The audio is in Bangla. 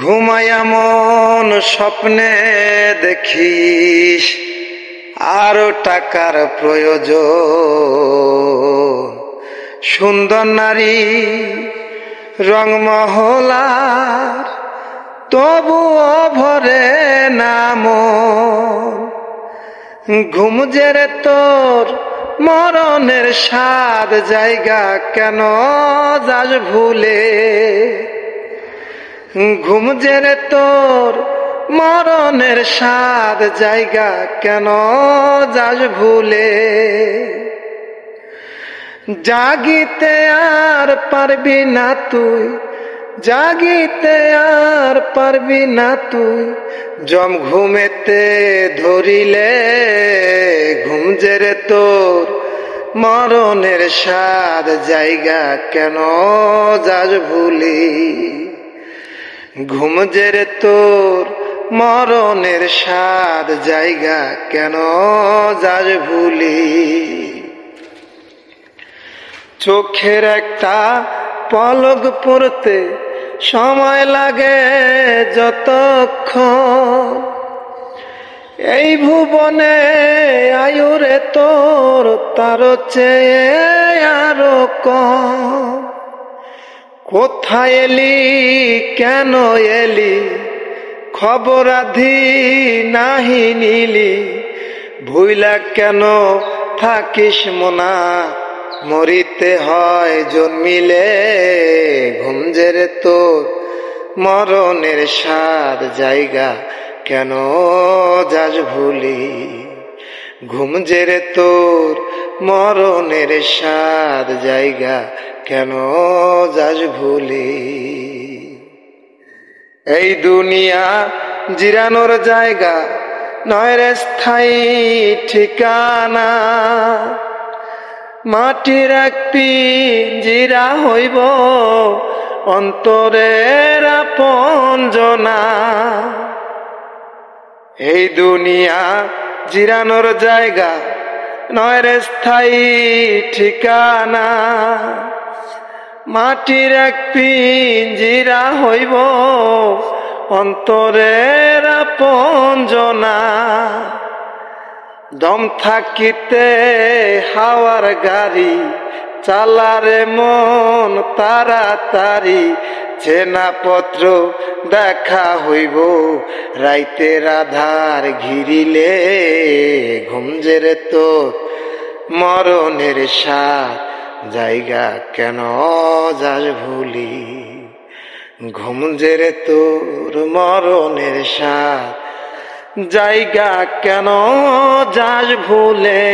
ঘুমায়া মন স্বপ্নে দেখিস আরো টাকার প্রয়োজন। সুন্দর নারী রংমহলার তবুও ভরে না মন। ঘুম জেরে তোর মরণের স্বাদ জায়গা কেন যাস ভুলে। ঘুম জেরে তোর মরণের স্বাদ জায়গা কেন যাস ভুলে। জাগিতে আর পারবি না তুই, জাগিতে আর পারবি না তুই, জম ঘুমেতে ধরিলে। ঘুম জেরে তোর মরণের স্বাদ জায়গা কেন যাস ভুলি। ঘুম জেরে তোর মরণের স্বাদ জায়গা কেন যাস ভুলি। চোখের একটা পলক পড়তে সময় লাগে যতক্ষণ। এই ভুবনে আয়ুরে তোর তার চেয়ে আরো কম। কোথায় এলি কেন এলি খবর আধি নাহি নিলি। ভুইলা কেন থাকিস মোনা মরিতে হয় জন্মিলে। ঘুম জেরে তোর মরণের স্বাদ জায়গা কেন যাস ভুলি। ঘুম জেরে তোর মরণের স্বাদ জায়গা কেন যাস ভুলি। এই দুনিয়া জিরানোর জায়গা নয় রে স্থায়ী ঠিকানা। মাটির এক পিঞ্জিরা হইব অন্তরের আপনজনা। এই দুনিয়া জিরানোর জায়গা নয় রে স্থায়ী ঠিকানা। মাটির এক পিঞ্জিরা হইব অন্তরের আপনজনা। দম থাকিতে হাওয়ার গাড়ি চালারে মন তাড়াতাড়ি। চেনাপত্র দেখা হইব রাইতের আধার ঘিরিলে। ঘুম জেরে তোর মরণের স্বাদ জায়গা কেন যাস ভুলি। ঘুম জেরে তোর মরণের স্বাদ জায়গা কেন যাস ভুলে।